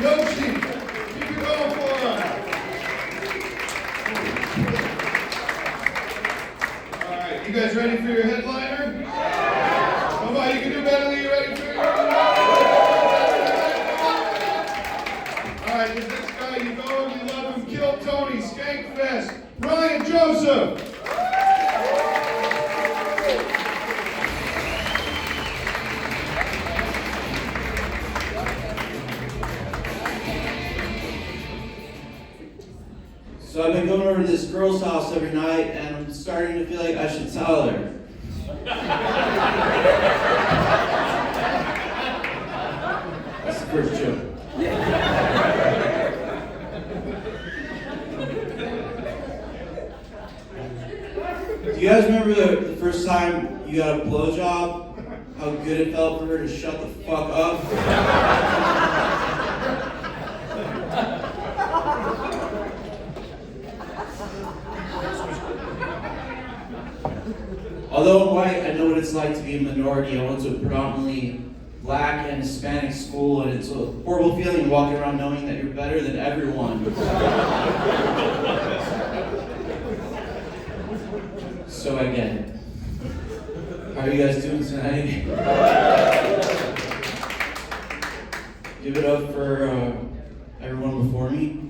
Yoshi, keep it going for us. All right, you guys ready for your headliner? Come on, you can do better than you ready for your headliner. All right, this next guy, you know him, you love him, Kill Tony, Skankfest, Brian Joseph. So I've been going over to this girl's house every night, and I'm starting to feel like I should tell her. That's the first joke. Do you guys remember the first time you got a blowjob? How good it felt for her to shut the fuck up? Although I'm white, I know what it's like to be a minority. I went to a predominantly black and Hispanic school, and it's a horrible feeling walking around knowing that you're better than everyone. So I get it. How are you guys doing tonight? Give it up for everyone before me.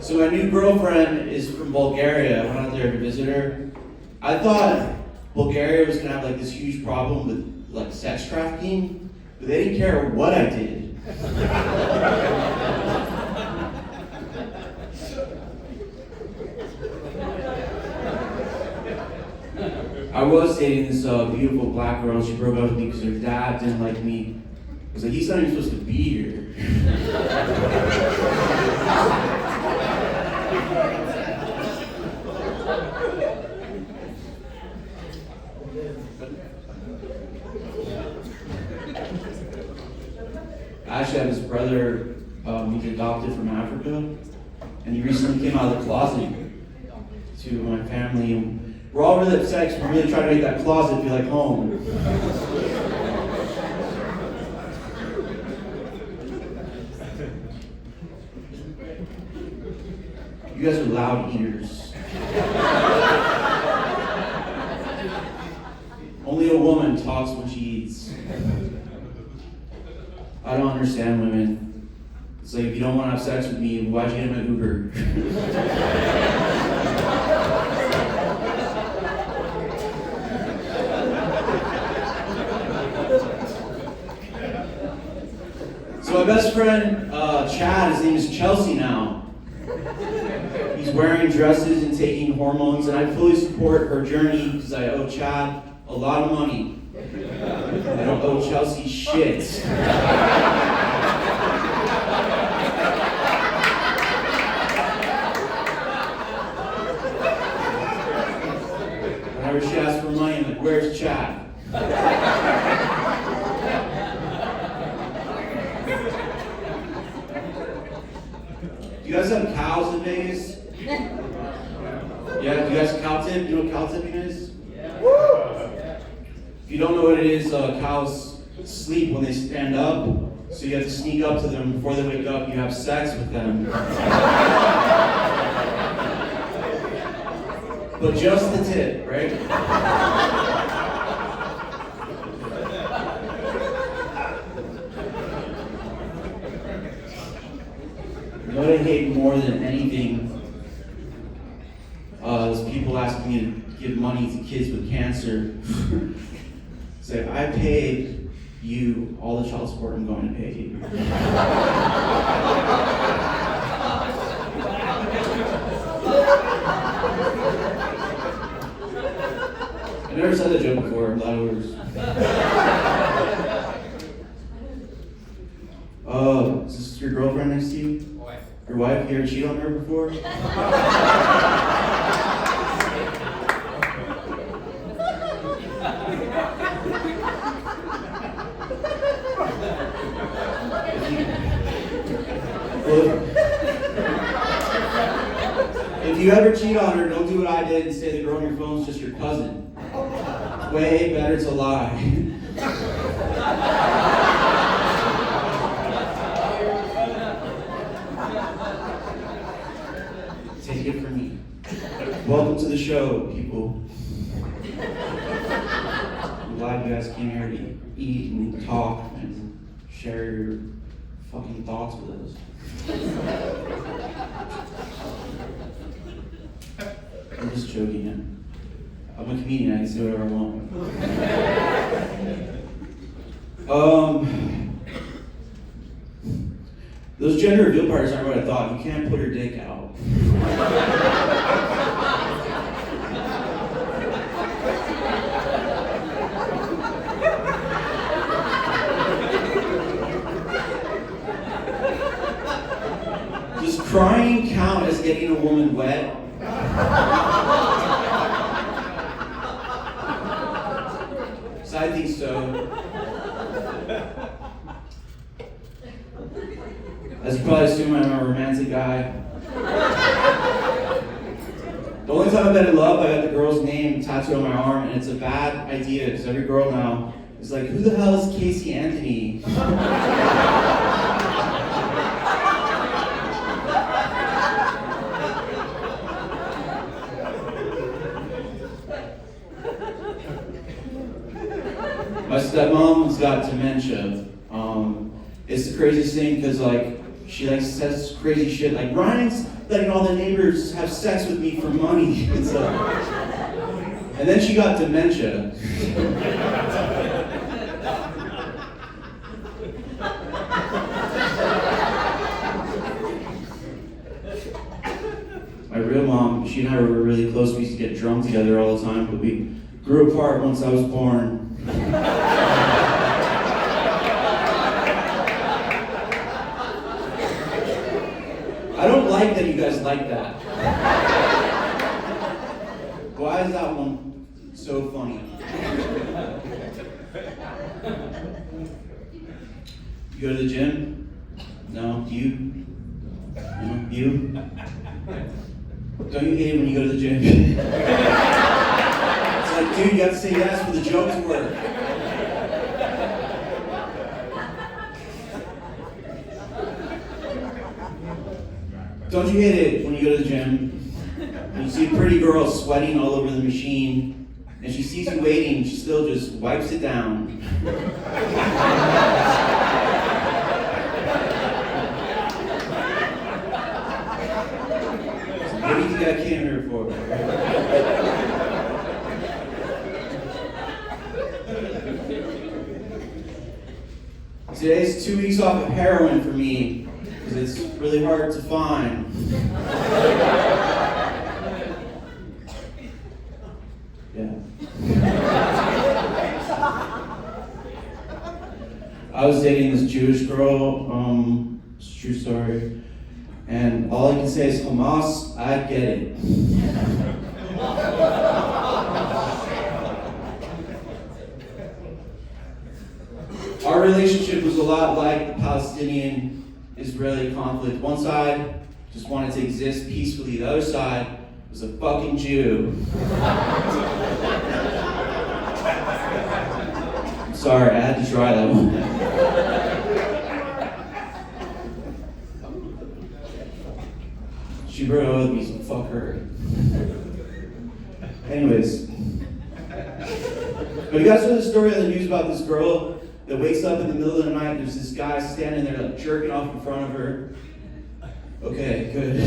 So my new girlfriend is from Bulgaria. I went out there to visit her. I thought Bulgaria was gonna have like this huge problem with like sex trafficking, but they didn't care what I did. I was dating this beautiful black girl. She broke up with me because her dad didn't like me. I was like, he's not even supposed to be here. I actually have this brother, he's adopted from Africa, and he recently came out of the closet to my family. And we're all really upset because we're really trying to make that closet feel like home. You guys are loud eaters. Only a woman talks when she eats. I don't understand women. It's like, if you don't want to have sex with me, why'd you get my Uber? So my best friend, Chad, his name is Chelsea now. He's wearing dresses and taking hormones, and I fully support her journey because I owe Chad a lot of money. I don't owe Chelsea shit. Whenever she asks for money, I'm like, where's Chad? Do you guys have cows in Vegas? Yeah, do you guys cow tip? You know what cow tipping is? If you don't know what it is, cows sleep when they stand up, so you have to sneak up to them before they wake up. You have sex with them. But just the tip, right? You know what I hate more than anything is people asking me to give money to kids with cancer. Say, I paid you all the child support I'm going to pay you. I never said that joke before. I'm glad it was. Is this your girlfriend next to you? Wife. Your wife? You ever cheated on her before? If you ever cheat on her, don't do what I did and say the girl on your phone is just your cousin. way better to lie. Take it from me. Welcome to the show, people. I'm glad you guys came here to eat and talk and share your fucking thoughts with us. I'm just joking, man. I'm a comedian, I can say whatever I want. Those gender reveal parties aren't what I thought. You can't put your dick out. Does crying count as getting a woman wet? So I think so. As you probably assume, I'm a romantic guy. The only time I've been in love, I got the girl's name tattooed on my arm, and it's a bad idea because every girl now is like, who the hell is Casey Anthony? My stepmom's got dementia. It's the craziest thing because she says crazy shit like Ryan's letting all the neighbors have sex with me for money. And then she got dementia. My real mom, she and I were really close. We used to get drunk together all the time, but we grew apart once I was born. I don't like that you guys like that. Why is that one so funny? You go to the gym? No? Do you? No? You? Don't you hate it when you go to the gym? It's like, dude, you have to say yes for the joke to work. Don't you hate it when you go to the gym and you see a pretty girl sweating all over the machine and she sees you waiting and she still just wipes it down? What do you think I came here for? Today's 2 weeks off of heroin for me. It's really hard to find. Yeah. I was dating this Jewish girl, it's a true story, and all I can say is Hamas, I get it. Our relationship was a lot like the Palestinian-Israeli conflict. One side just wanted to exist peacefully. The other side was a fucking Jew. I'm sorry, I had to try that one. She broke up with me, so fuck her. Anyways. But you guys know the story on the news about this girl that wakes up in the middle of the night and there's this guy standing there like jerking off in front of her? Okay, good.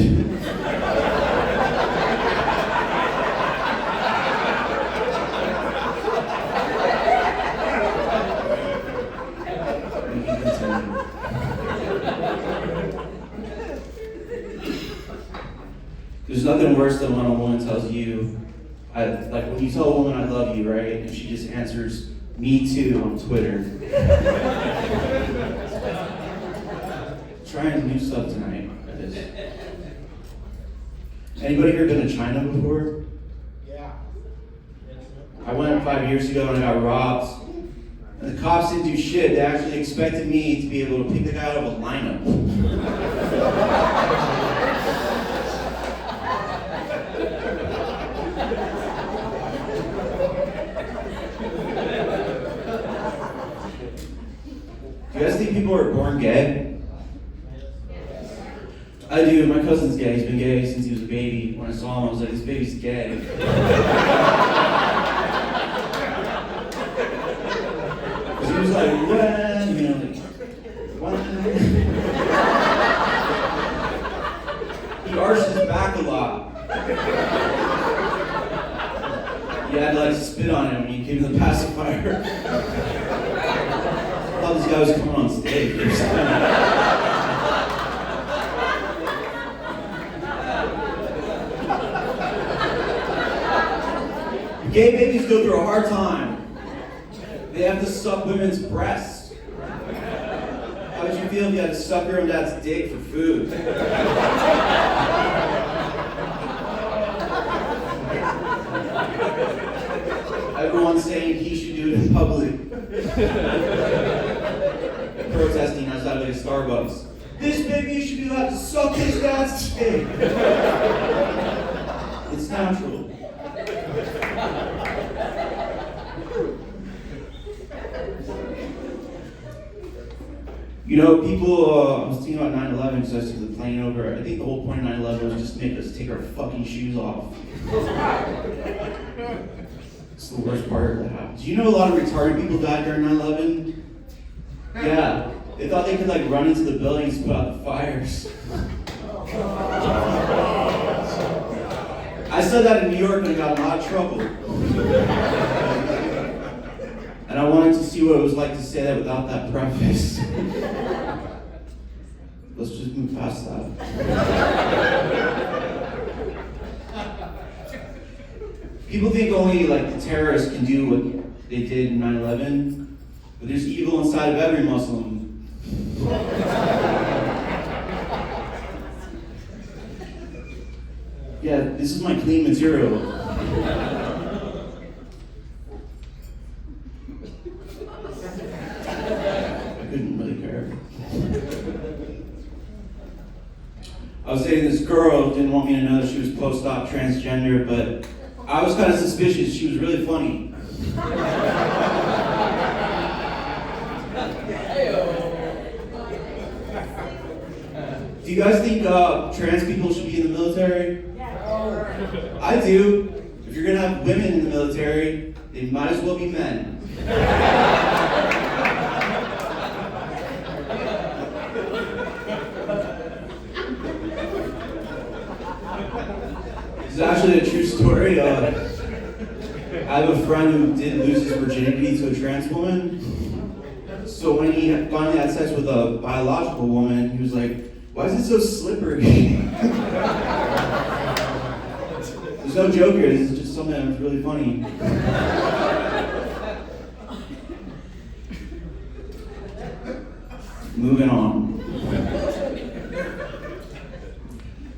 There's nothing worse than when a woman tells you, like when you tell a woman I love you, right? And she just answers, me too, on Twitter. Trying new stuff tonight. Anybody here been to China before? Yeah. I went 5 years ago and I got robbed. And the cops didn't do shit. They actually expected me to be able to pick the guy out of a lineup. You guys think people are born gay? I do. My cousin's gay. He's been gay since he was a baby. When I saw him, I was like, this baby's gay. Because he was like, when? You know, like, what? He arched his back a lot. You had to like spit on him when you gave him the pacifier. I thought this guy was coming on stage or something. Gay babies go through a hard time. They have to suck women's breasts. How would you feel if you had to suck your own dad's dick for food? Everyone's saying he should do it in public. Protesting outside of a Starbucks. This baby should be allowed to suck his dad's dick. It's natural. You know, people, I was thinking about 9/11 because I took the plane over. I think the whole point of 9/11 was just to make us take our fucking shoes off. It's the worst part that happened. Do you know a lot of retarded people died during 9/11? Yeah. They thought they could like run into the buildings and put out the fires. I said that in New York and I got in a lot of trouble. And I wanted to see what it was like to say that without that preface. Let's just move past that. People think only like the terrorists can do what they did in 9/11, but there's evil inside of every Muslim. Yeah, this is my clean material. I couldn't really care. I was dating this girl, didn't want me to know that she was post-op transgender, but I was kind of suspicious. She was really funny. Do you guys think trans people should be in the military? Yeah. I do. If you're gonna have women in the military, they might as well be men. This is actually a true story. I have a friend who did lose his virginity to a trans woman. So when he finally had sex with a biological woman, he was like, "Why is it so slippery?" There's no joke here, this is just something that was really funny. Moving on.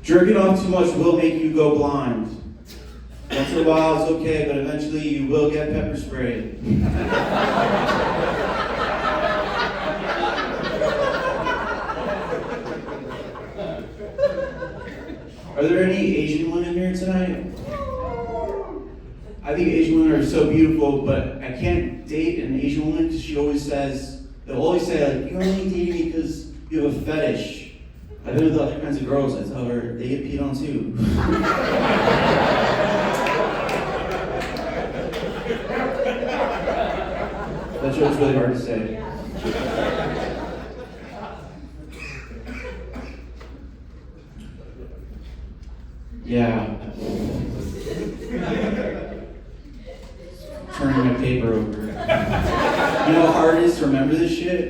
Jerking off too much will make you go blind. Once in a while it's okay, but eventually you will get pepper sprayed. Are there any Asian women here tonight? I think Asian women are so beautiful, but I can't date an Asian woman because they'll always say like, "You're only dating me because you have a fetish." I've been with other kinds of girls, I tell her, they get peed on too. That joke's really hard to say. Yeah. Turning my paper over. You know how hard it is to remember this shit?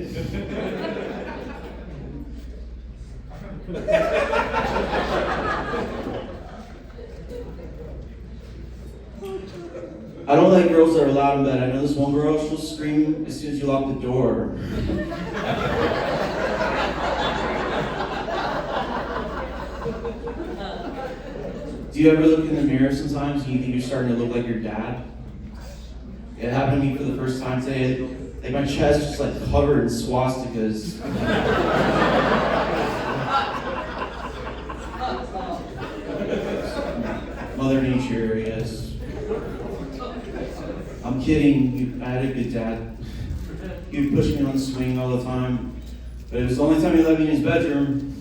I don't like girls that are loud in bed. I know this one girl, she'll scream as soon as you lock the door. Do you ever look in the mirror sometimes and you think you're starting to look like your dad? It happened to me for the first time today. Like my chest just like covered in swastikas. Mother Nature, I guess. I'm kidding. I had a good dad. He would push me on the swing all the time. But it was the only time he let me in his bedroom.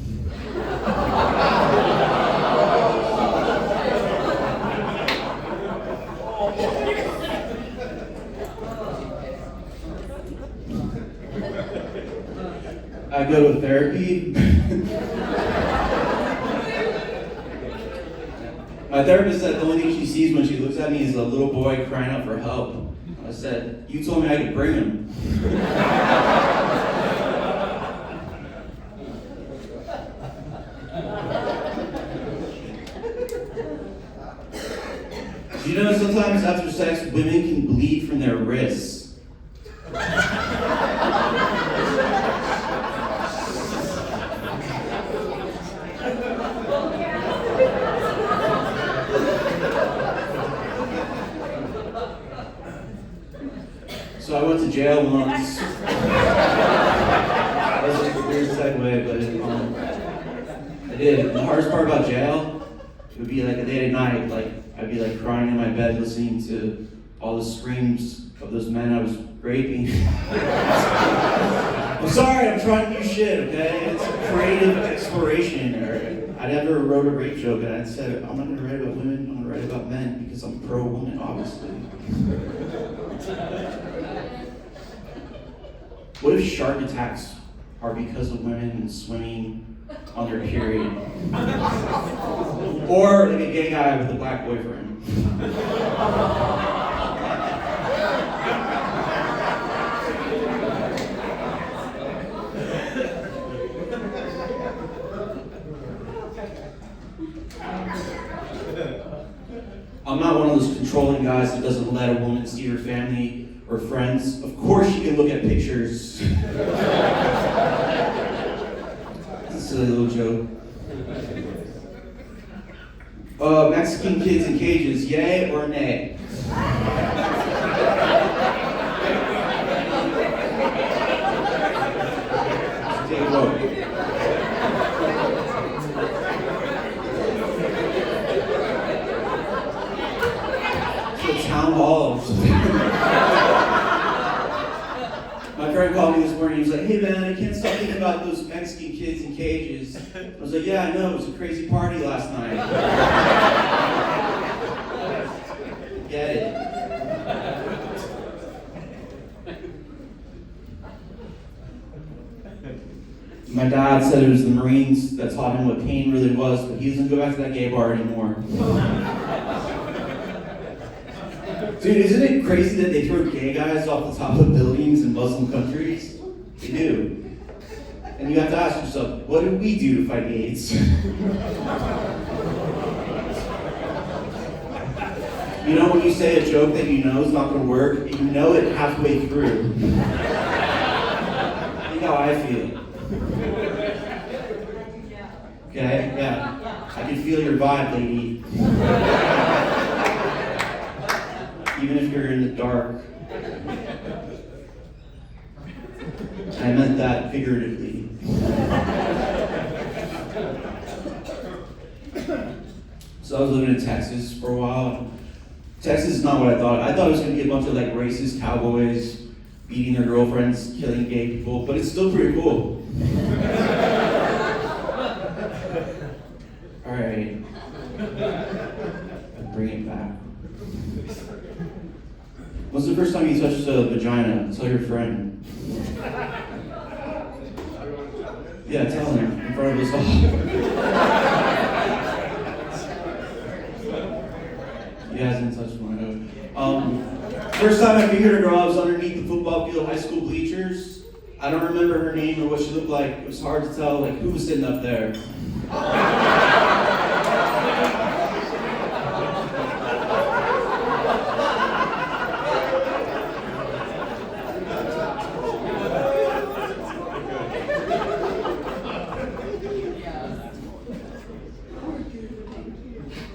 I go to therapy. My therapist said the only thing she sees when she looks at me is a little boy crying out for help. I said, "You told me I could bring him." Do you know sometimes after sex, women can bleed from their wrists? So I went to jail once. That was a weird segue, but I did. And the hardest part about jail, it would be like late at night, like I'd be like crying in my bed listening to all the screams of those men I was raping. I'm sorry, I'm trying new shit, okay? It's creative exploration. I never wrote a rape joke and I said, I'm not gonna write about women, I'm gonna write about men because I'm pro-woman, obviously. What if shark attacks are because of women swimming on their period? Or like a gay guy with a black boyfriend? I'm not one of those controlling guys that doesn't let a woman see her family or friends. Of course she can look at pictures. It's a silly little joke. Mexican kids in cages, yay or nay? Take a vote. Town halls. My friend called me this morning. He was like, "Hey man, I can't stop thinking about those Mexican kids in cages." I was like, "Yeah, I know. It was a crazy party last night." Get it? My dad said it was the Marines that taught him what pain really was, but he doesn't go back to that gay bar anymore. Dude, isn't it crazy that they throw gay guys off the top of buildings in Muslim countries? They do. And you have to ask yourself, what did we do to fight AIDS? You know when you say a joke that you know is not going to work, and you know it halfway through. Think how I feel. Okay? Yeah. I can feel your vibe, lady. Even if you're in the dark. I meant that figuratively. So I was living in Texas for a while. Texas is not what I thought. I thought it was going to be a bunch of like racist cowboys beating their girlfriends, killing gay people, but it's still pretty cool. All right. Bring it back. When's the first time you touched a vagina? Tell your friend. Yeah, tell him in front of us all. He hasn't touched one. First time I fingered a girl, I was underneath the football field, high school bleachers. I don't remember her name or what she looked like. It was hard to tell like who was sitting up there.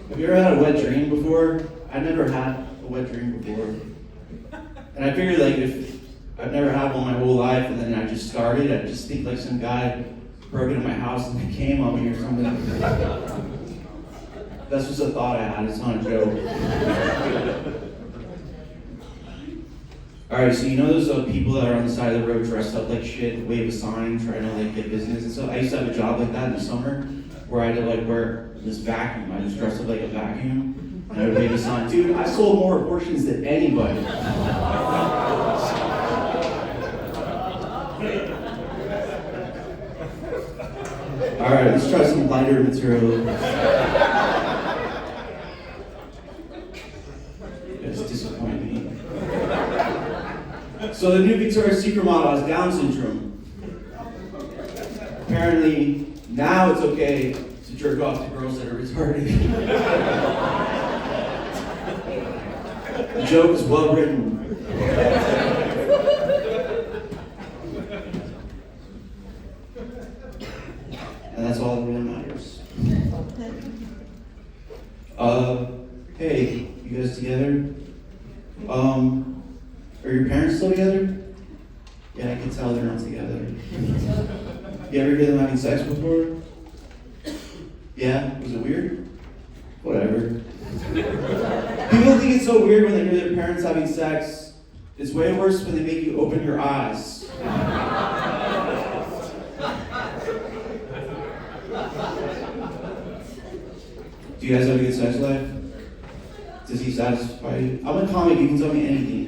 Have you ever had a wet dream before? I've never had a wet dream before. And I figured like if I've never had one my whole life and then I just started, I'd just think like some guy broke into my house and they came on me or something. That's just a thought I had, it's not a joke. Alright, so you know those people that are on the side of the road dressed up like shit, wave a sign, trying to like get business and stuff? I used to have a job like that in the summer where I had to like wear this vacuum. I was dressed up like a vacuum and I would wave a sign. Dude, I sold more abortions than anybody. Alright, let's try some lighter material. It's disappointing me. So the new Victoria's Secret model has Down syndrome. Apparently, now it's okay to jerk off to girls that are retarded. The joke is well written. And that's all that really matters. Hey, you guys together? Are your parents still together? Yeah, I can tell they're not together. You ever hear them having sex before? Yeah? Was it weird? Whatever. People think it's so weird when they hear their parents having sex. It's way worse when they make you open your eyes. Do you guys have a good sex life? Does he satisfy you? I'm a comic, you can tell me anything.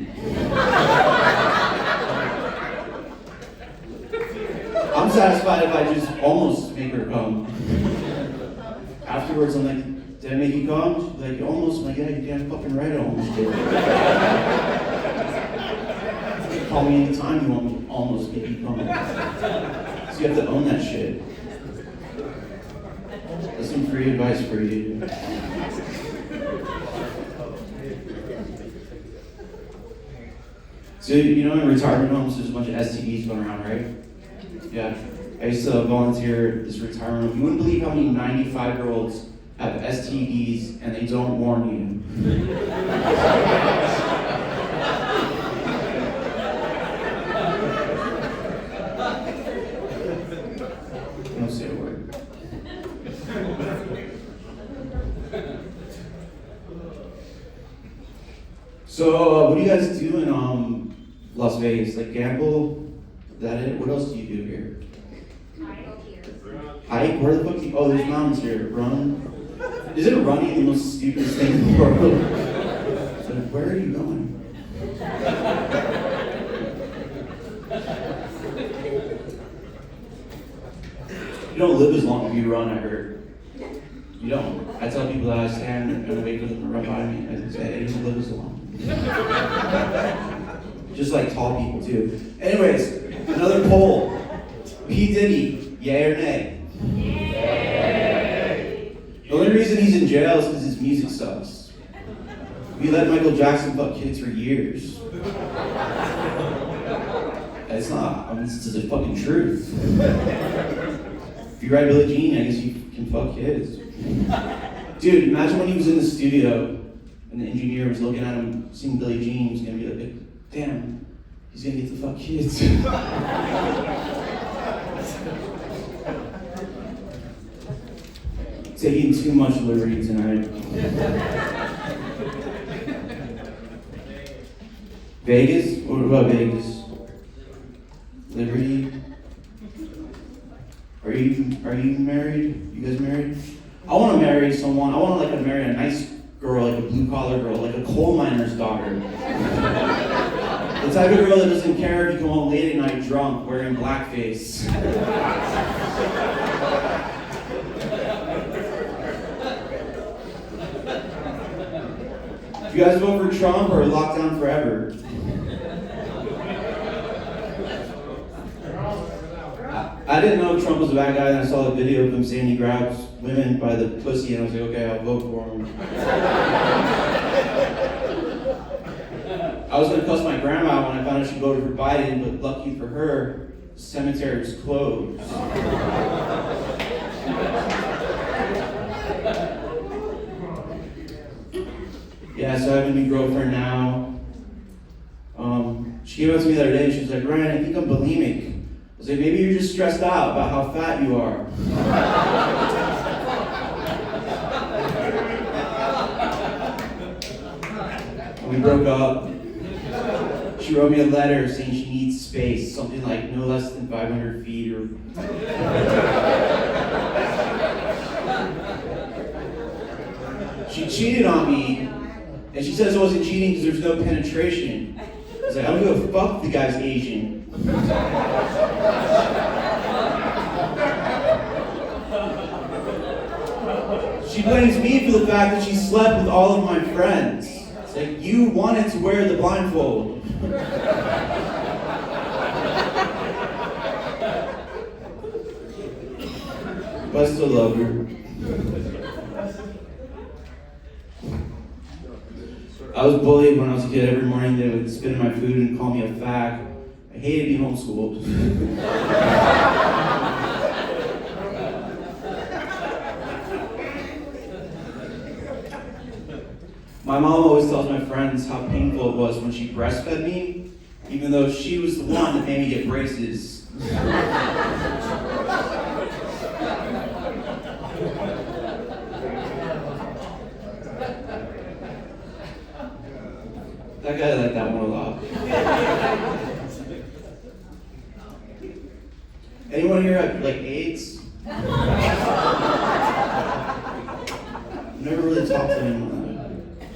I'm satisfied if I just almost make her come. Afterwards, I'm like, did I make you come? She's like, you almost. I'm like, yeah, you're damn fucking right, I almost did. Call me anytime you want me to almost make you come. So you have to own that shit. That's some free advice for you. So, you know, in retirement homes, there's a bunch of STDs going around, right? Yeah. I used to volunteer at this retirement home. You wouldn't believe how many 95-year-olds have STDs and they don't warn you. Don't say a word. So, what do you guys do in Las Vegas? Like gamble? Is that it? What else do you do here? Hike? Where the fuck do you? Oh, there's mountains here. Run? Isn't running the most stupidest thing in the world? So where are you going? You don't live as long as you run, I heard. You don't. I tell people that I stand and wait for them to run by me and say, you don't live as long. Just like tall people too. Anyways, another poll. P. Diddy, yay or nay? Yay. The only reason he's in jail is because his music sucks. We let Michael Jackson fuck kids for years. It's not. I mean, this is the fucking truth. If you write Billie Jean, I guess you can fuck kids. Dude, imagine when he was in the studio and the engineer was looking at him, seeing Billie Jean, he was gonna be like, damn, he's gonna get to fuck kids. Taking too much liberty tonight. Vegas? What about Vegas? Liberty? Are you married? You guys married? I want to marry someone. I want to marry a nice girl, like a blue collar girl, like a coal miner's daughter. The type of girl that doesn't care if you come home late at night drunk, wearing blackface. Do you guys vote for Trump or lockdown forever? I didn't know Trump was a bad guy, and I saw the video of him saying he grabs women by the pussy, and I was like, okay, I'll vote for him. I was going to cuss my grandma when I found out she voted for Biden, but lucky for her, the cemetery was closed. Yeah, so I have a new girlfriend now. She came up to me the other day and she was like, Ryan, I think I'm bulimic. I was like, maybe you're just stressed out about how fat you are. We broke up. She wrote me a letter saying she needs space, something like no less than 500 feet or... She cheated on me, and she says it wasn't cheating because there's no penetration. I was like, I don't give a fuck if the guy's Asian. She blames me for the fact that she slept with all of my friends. It's like, you wanted to wear the blindfold. But I still love her. I was bullied when I was a kid. Every morning they would spit in my food and call me a fag. I hated being homeschooled. My mom always tells my friends how painful it was when she breastfed me, even though she was the one that made me get braces. That guy liked that one a lot. Anyone here have like AIDS? I've never really talked to anyone.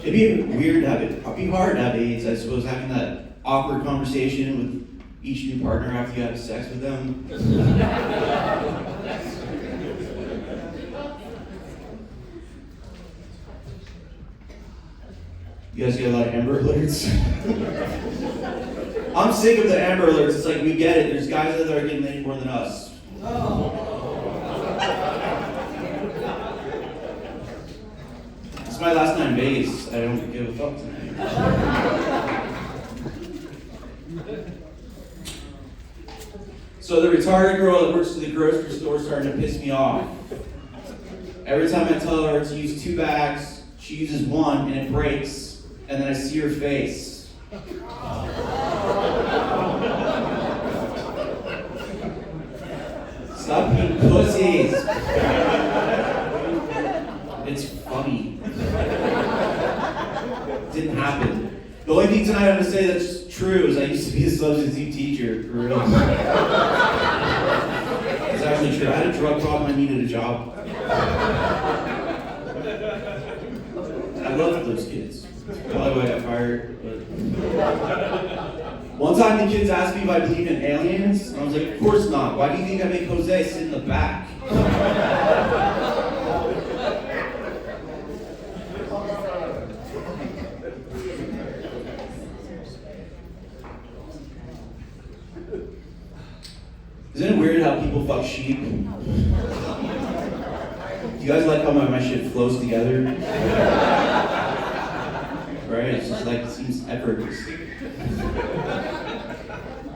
It'd be weird to have it. It'd be hard to have AIDS, I suppose, having that awkward conversation with each new partner after you have sex with them. You guys get a lot of Amber Alerts? I'm sick of the Amber Alerts. It's like, we get it. There's guys out there that are getting laid more than us. It's my last night in Vegas. I don't give a fuck tonight. So the retarded girl that works at the grocery store is starting to piss me off. Every time I tell her to use 2 bags, she uses 1 and it breaks. And then I see her face. Stop being pussies. It's funny. It didn't happen. The only thing tonight I'm going to say that's true is I used to be a substitute teacher, for real. It's actually true. I had a drug problem, I needed a job. I loved those kids. Probably why I got fired. But... One time the kids asked me if I believe in aliens, and I was like, of course not. Why do you think I make Jose sit in the back? Isn't it weird how people fuck sheep? Do you guys like how my shit flows together? Right? It's just like, it seems effortless.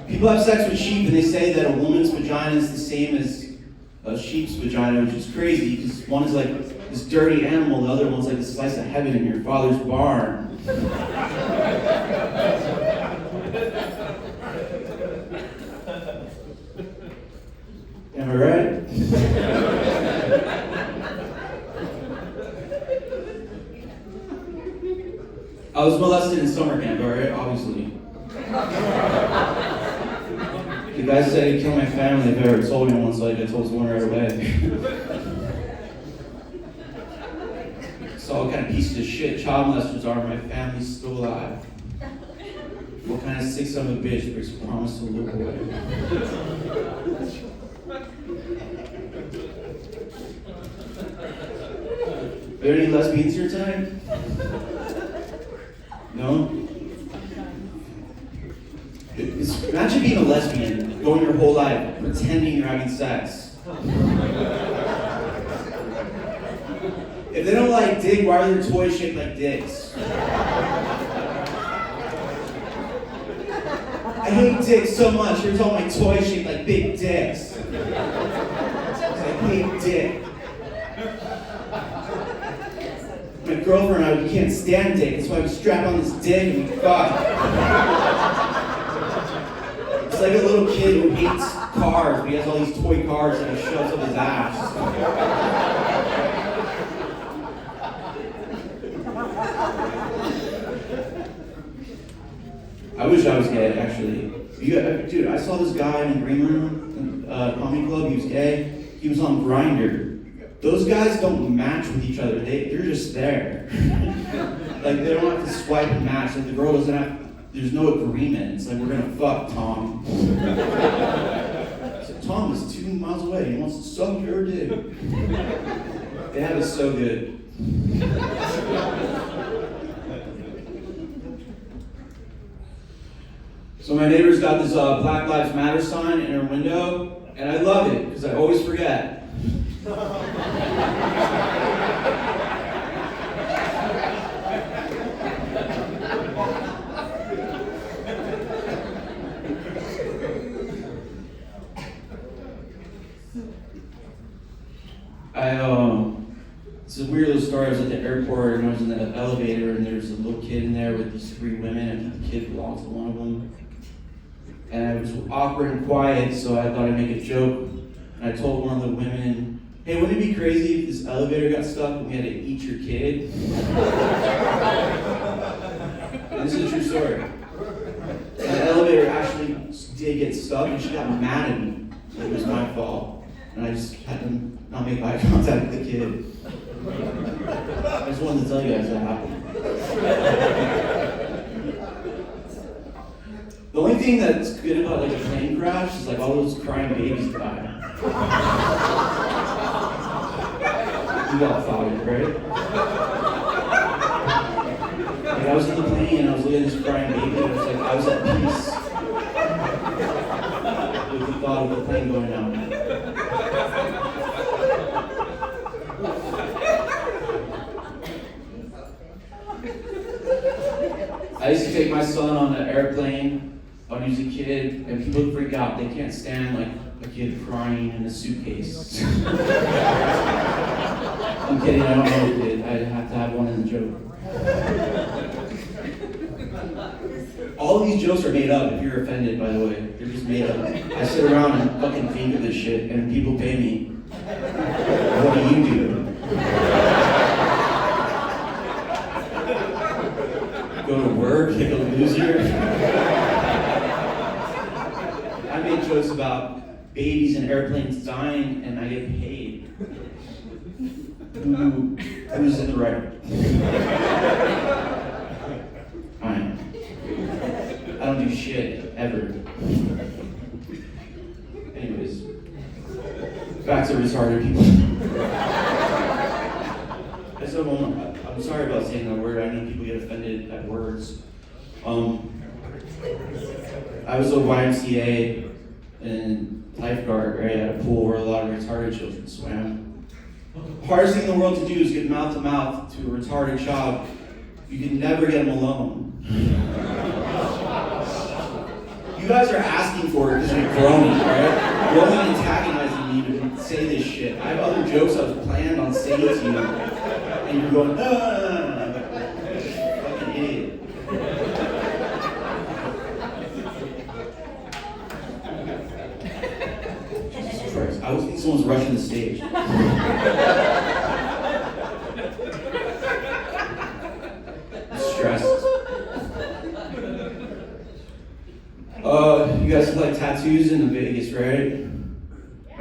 People have sex with sheep and they say that a woman's vagina is the same as a sheep's vagina, which is crazy because one is like this dirty animal, the other one's like a slice of heaven in your father's barn. Am I right? I was molested in summer camp, alright, obviously. The guy said he'd kill my family if I ever told anyone, so I told someone right away. So what kind of pieces of shit child molesters are, my family's still alive. What kind of sick son of a bitch breaks a promise to a little boy? Are there any lesbians here tonight? No? Imagine being a lesbian, going your whole life, pretending you're having sex. If they don't like dick, why are their toys shaped like dicks? I hate dicks so much, here's all my toys shaped like big dicks. I hate dick. My girlfriend and I, we can't stand dick, that's why we strap on this dick and we fuck. It's like a little kid who hates cars, but he has all these toy cars that he shoves up his ass. I I wish I was gay, actually. Dude, I saw this guy in the Green Room Comedy Club. He was gay. He was on Grindr. Those guys don't match with each other. They're just there. Like, they don't have to swipe and match. Like, the girl doesn't have, there's no agreement. It's like, we're gonna fuck Tom. So Tom is 2 miles away. He wants to suck your dick. They have it so good. So my neighbor's got this Black Lives Matter sign in her window, and I love it, because I always forget. It's a weird little story. I was at the airport and I was in the elevator and there was a little kid in there with these 3 women and the kid belonged to one of them. And it was awkward and quiet, so I thought I'd make a joke. And I told one of the women, hey, wouldn't it be crazy if this elevator got stuck and we had to eat your kid? And this is a true story. And the elevator actually did get stuck and she got mad at me. Like it was my fault. And I just had to not make eye contact with the kid. I just wanted to tell you guys that happened. The only thing that's good about like a plane crash is like all those crying babies die. You got fired, right? Like I was in the plane and I was looking at this crying baby and it was like I was at peace with the thought of the plane going down. I used to take my son on an airplane when he was a kid, and people freak out. They can't stand like a kid crying in a suitcase. I'm kidding, I don't know who did. I have to have one in the joke. All of these jokes are made up, if you're offended, by the way. They're just made up. I sit around and fucking think of this shit, and people pay me. What do you do? Go to work, like a loser. I make jokes about babies and airplanes dying, and I get paid. Who's in the right? I don't do shit, ever. Anyways, back to retarded people. I'm sorry about saying that word. I know people get offended at words. I was a YMCA and lifeguard, right, at a pool where a lot of retarded children swam. Hardest thing in the world to do is get mouth to mouth to a retarded child. You can never get them alone. You guys are asking for it because you're groaning, right? You're only antagonizing me to say this shit. I have other jokes I was planned on saying to you. And you're going, fucking idiot. Jesus Christ, I always think someone's rushing the stage. I'm stressed. You guys have like tattoos in Vegas, right?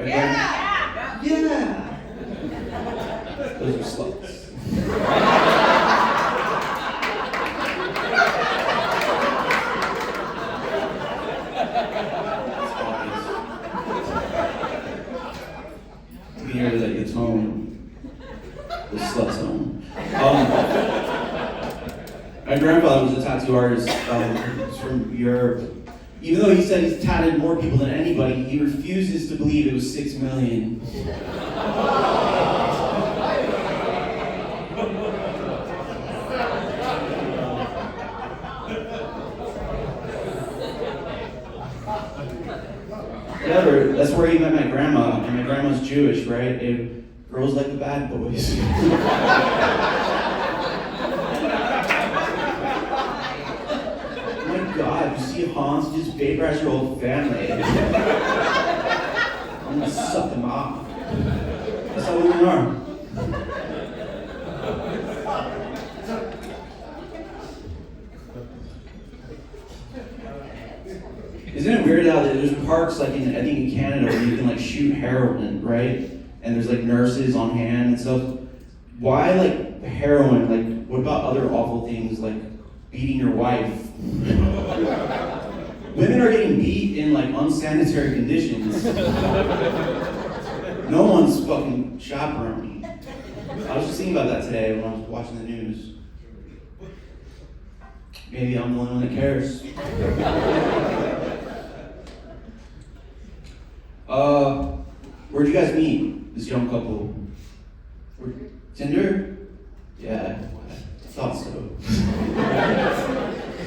Yeah! Those are sluts. You can hear that the tone, the slut tone. My grandfather was a tattoo artist. He's from Europe. Even though he said he's tatted more people than anybody, he refuses to believe it was 6 million. Whatever, that's where he met my grandma, and my grandma's Jewish, right? And girls like the bad boys. Oh my God, you see Hans just vaporize your whole family. I'm gonna suck them off. That's how women are. Isn't it weird how there's parks like I think in Canada where you can like shoot heroin, right? And there's like nurses on hand and stuff. Why like heroin? Like what about other awful things like beating your wife? Women are getting beat in like unsanitary conditions. No one's fucking chaperoning. I was just thinking about that today when I was watching the news. Maybe I'm the only one that cares. Where'd you guys meet, this young couple? Tinder? Yeah, I thought so.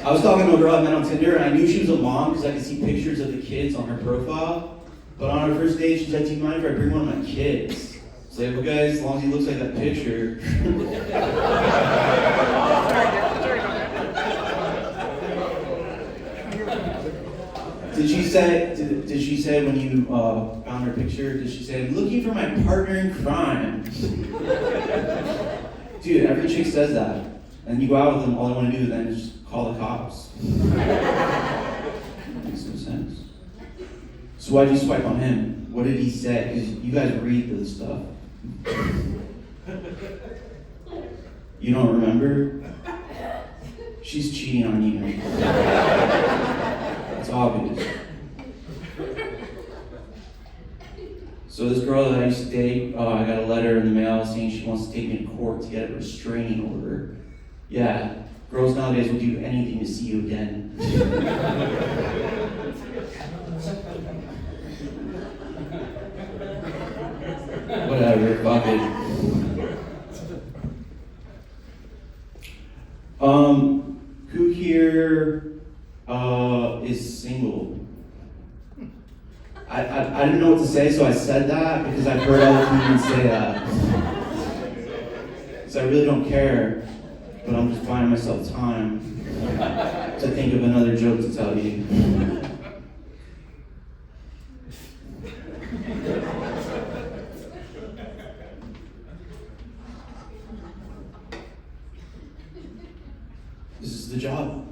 I was talking to a girl I met on Tinder, and I knew she was a mom because I could see pictures of the kids on her profile. But on our first date, she's like, "Do you mind if I bring one of my kids?" It's like, well, guys, as long as he looks like that picture. Did she say when you found her picture, did she say, "I'm looking for my partner in crime"? Dude, every chick says that. And you go out with them, all I want to do then is just call the cops. Makes no sense. So why'd you swipe on him? What did he say? Because you guys read this stuff. You don't remember? She's cheating on you. It's obvious. So this girl that I used to date, I got a letter in the mail saying she wants to take me to court to get a restraining order. Yeah, girls nowadays will do anything to see you again. Whatever, fuck it. Who here is single? I didn't know what to say, so I said that because I've heard other comedians say that. So I really don't care, but I'm just buying myself time to think of another joke to tell you. This is the job.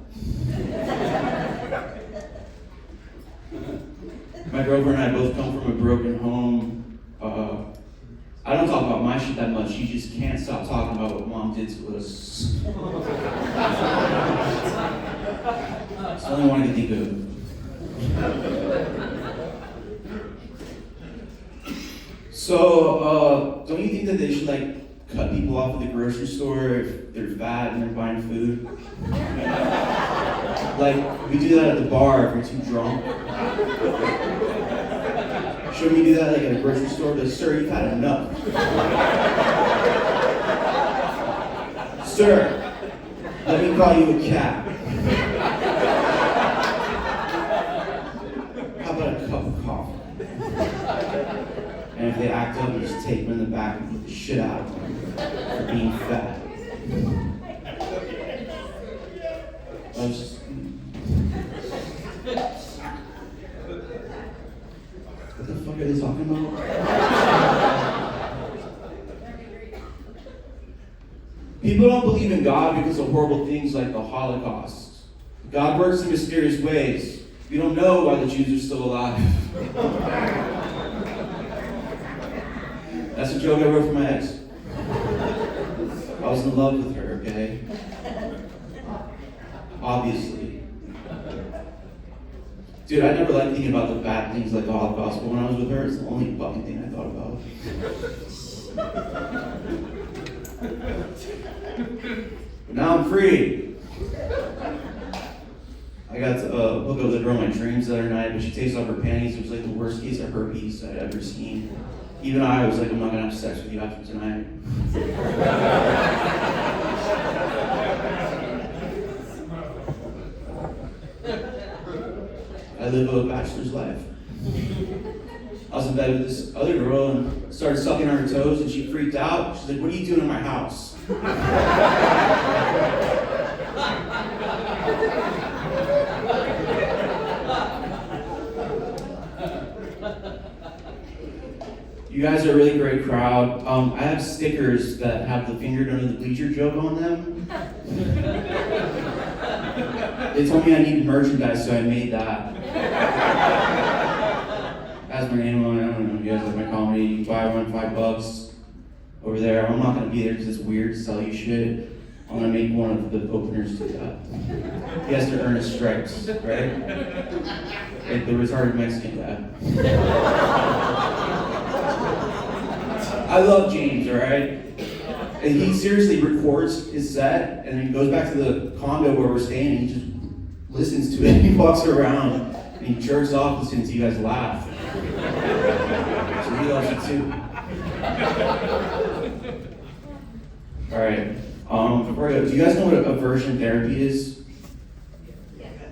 My girlfriend and I both come from a broken home. I don't talk about my shit that much. She just can't stop talking about what mom did to us. It's the only one I can think of. So, don't you think that they should like cut people off at the grocery store if they're fat and they're buying food? Like, we do that at the bar if you're too drunk. Should we do that like at a grocery store? But sir, you've had enough. Sir, let me call you a cab. How about a cup of coffee? And if they act up, you just take them in the back and beat the shit out of them for being fat. I was just... What the fuck are they talking about? People don't believe in God because of horrible things like the Holocaust. God works in mysterious ways. We don't know why the Jews are still alive. That's a joke I wrote for my ex. I was in love with her, okay? Obviously. Dude, I never liked thinking about the bad things like the Holocaust, but when I was with her, it's the only fucking thing I thought about. But now I'm free. I got to hook up with a girl in my dreams the other night, but she takes off her panties. It was like the worst case of herpes I'd ever seen. Even I was like, I'm not gonna have sex with you after tonight. I live a bachelor's life. I was in bed with this other girl and started sucking on her toes and she freaked out. She's like, "What are you doing in my house?" You guys are a really great crowd. I have stickers that have the fingered under the bleacher joke on them. They told me I needed merchandise, so I made that. As my name on it, I don't know if you guys like my comedy. You can buy one $5 over there. I'm not gonna be there because it's weird to sell you shit. I'm gonna make one of the openers do that. He has to earn his stripes, right? Like the retarded Mexican guy. I love James, alright? And he seriously records his set and then he goes back to the condo where we're staying and he just listens to it. He walks around and he jerks off listening to you guys laugh. So he loves it too. Alright. Before I go, do you guys know what aversion therapy is?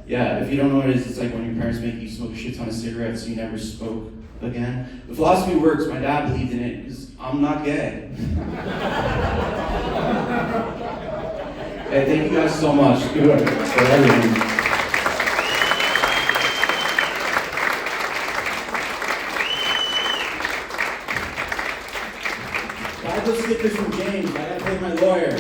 Yeah, if you don't know what it is, it's like when your parents make you smoke a shit ton of cigarettes so you never smoke again. The philosophy works. My dad believed in it because I'm not gay. Hey, thank you guys so much for everything. Buy those stickers from James. I gotta pay my lawyer.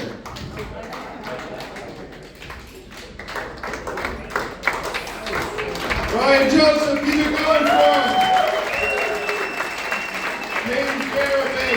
Ryan Joseph, keep it going for him. James Garabay,